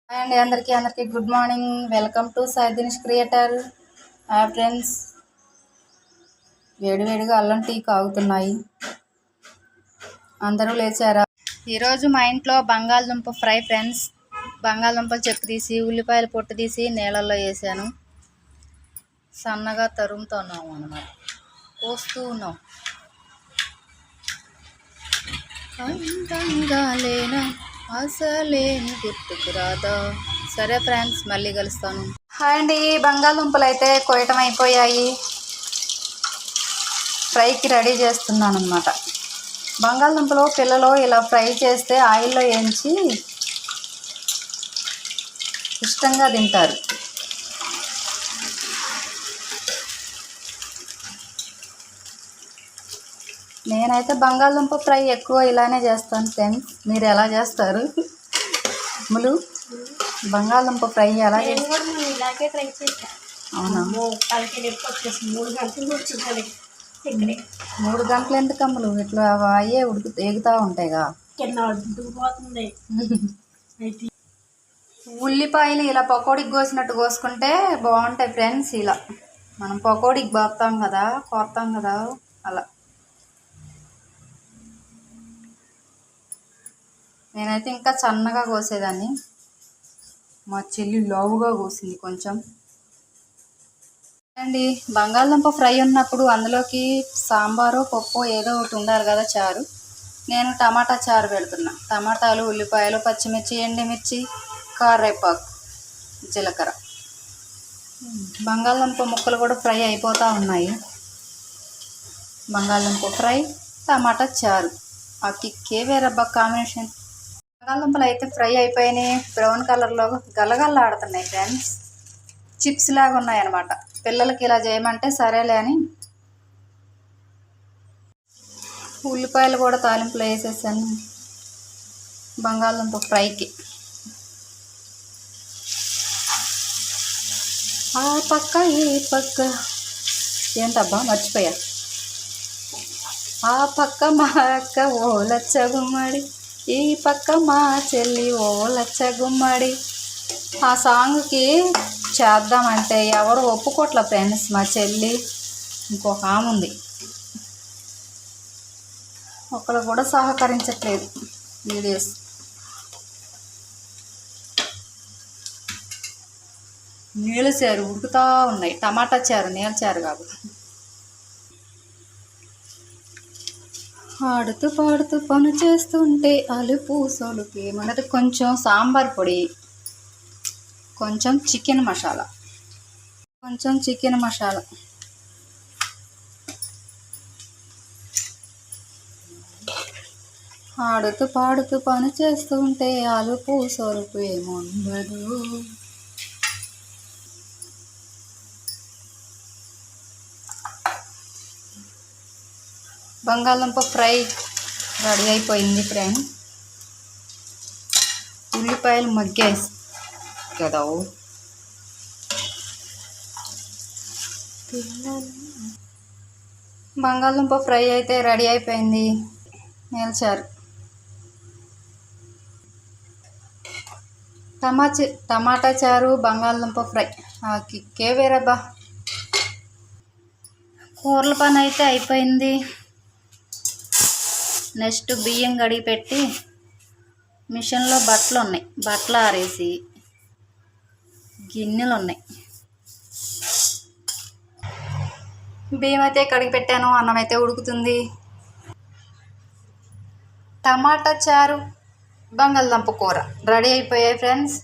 Hi అండి, అందరికీ good morning. Welcome to Sai Dinesh creator. Friends, వేడివేడిగా అల్లం టీ కాగుతున్నాయి. అందరూ లేచారా? ఈరోజు మా ఇంట్లో బంగాళదుంప ఫ్రై ఫ్రెండ్స్. బంగాళదుంపలు చెక్కు తీసి ఉల్లిపాయలు పొట్టు తీసి నీళ్ళల్లో వేసాను. సన్నగా తరుముతున్నాము అన్నమాట, కోస్తూ ఉన్నాం. అందంగా లేనా అసలేమి గుర్తుకు రాదా. సరే ఫ్రెండ్స్, మళ్ళీ కలుస్తాను. హాయ్ అండి, బంగాళదుంపలు అయితే కోయటం అయిపోయాయి. ఫ్రైకి రెడీ చేస్తున్నాను అన్నమాట. బంగాళదుంపలు పిల్లలు ఇలా ఫ్రై చేస్తే ఆయిల్లో వేయించి ఇష్టంగా తింటారు. నేనైతే బంగాళదుంప ఫ్రై ఎక్కువ ఇలానే చేస్తాను ఫ్రెండ్స్. మీరు ఎలా చేస్తారు? ములు బంగాళదుంప ఫ్రై ఎలా చేస్తారు? అవునా, 3 గంటలు ఎందుకు అమ్ములు? ఇట్లా అయ్యే ఎగుతూ ఉంటాయిగా. ఉల్లిపాయలు ఇలా పకోడీకి కోసినట్టు కోసుకుంటే బాగుంటాయి ఫ్రెండ్స్. ఇలా మనం పకోడీకి కోస్తాం కదా అలా. నేనైతే ఇంకా సన్నగా కోసేదాన్ని, మా చెల్లి లావుగా కోసింది కొంచెం. అండి, బంగాళదుంప ఫ్రై ఉన్నప్పుడు అందులోకి సాంబారు పప్పు ఏదో ఒకటి ఉండాలి కదా, చారు. నేను టమాటా చారు పెడుతున్నా. టమాటాలు, ఉల్లిపాయలు, పచ్చిమిర్చి, ఎండుమిర్చి, కరివేపాకు, జీలకర్ర. బంగాళదుంప ముక్కలు కూడా ఫ్రై అయిపోతూ ఉన్నాయి. బంగాళదుంప ఫ్రై, టమాటా చారు, ఆ కిక్కే వేరబ్బా కాంబినేషన్. బంగాళదుంపలు అయితే ఫ్రై అయిపోయినాయి. బ్రౌన్ కలర్లో గలగల్లాడుతున్నాయి ఫ్రెండ్స్. చిప్స్ లాగా ఉన్నాయన్నమాట. పిల్లలకి ఇలా చేయమంటే సరేలే అని ఉల్లిపాయలు కూడా తాలింపులో వేసేసాను బంగాళదుంప ఫ్రైకి. ఆ పక్క ఈ పక్క ఏంటబ్బా మర్చిపోయా. ఆ పక్క మా అక్క ఓ లచ్చ గుమ్మడి, ఈ పక్క మా చెల్లి ఓ లచ్చ గుమ్మడి. ఆ సాంగ్కి చేద్దామంటే ఎవరు ఒప్పుకోట్ల ఫ్రెండ్స్. మా చెల్లి, ఇంకొక ఆమె ఉంది, ఒకరు కూడా సహకరించట్లేదు. వీడియోస్ నీళ్ళ చారు ఉడుకుతూ ఉన్నాయి. టమాటా చారు, నీళ్ళ చారు కాదు. ఆడుతూ పాడుతూ పని చేస్తుంటే అలుపు సొలుపు ఏమన్నది. కొంచెం సాంబార్ పొడి, కొంచెం చికెన్ మసాలా, ఆడుతూ పాడుతూ పని చేస్తుంటే అలుపు సొలుపు ఏముండదు. బంగాళదుంప ఫ్రై రెడీ అయిపోయింది ఫ్రెండ్. ఉల్లిపాయలు మగ్గేసి కదా. బంగాళదుంప ఫ్రై అయితే రెడీ అయిపోయింది. నేల్చారు టమాటా చారు, బంగాళదుంప ఫ్రై, ఆ కిక్కే వేరబ్బా. కూరల పని అయితే అయిపోయింది. నెక్స్ట్ బియ్యం కడిగి పెట్టి మిషన్లో బట్టలు ఉన్నాయి, బట్టలు ఆరేసి, గిన్నెలు ఉన్నాయి. బియ్యం అయితే కడిగి పెట్టాను. అన్నం అయితే ఉడుకుతుంది. టమాటా చారు, బంగాళదుంప కూర రెడీ అయిపోయాయి ఫ్రెండ్స్.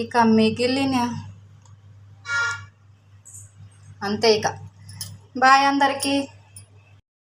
ఇక మిగిలిన అంతే. ఇక బాయ్ అందరికీ.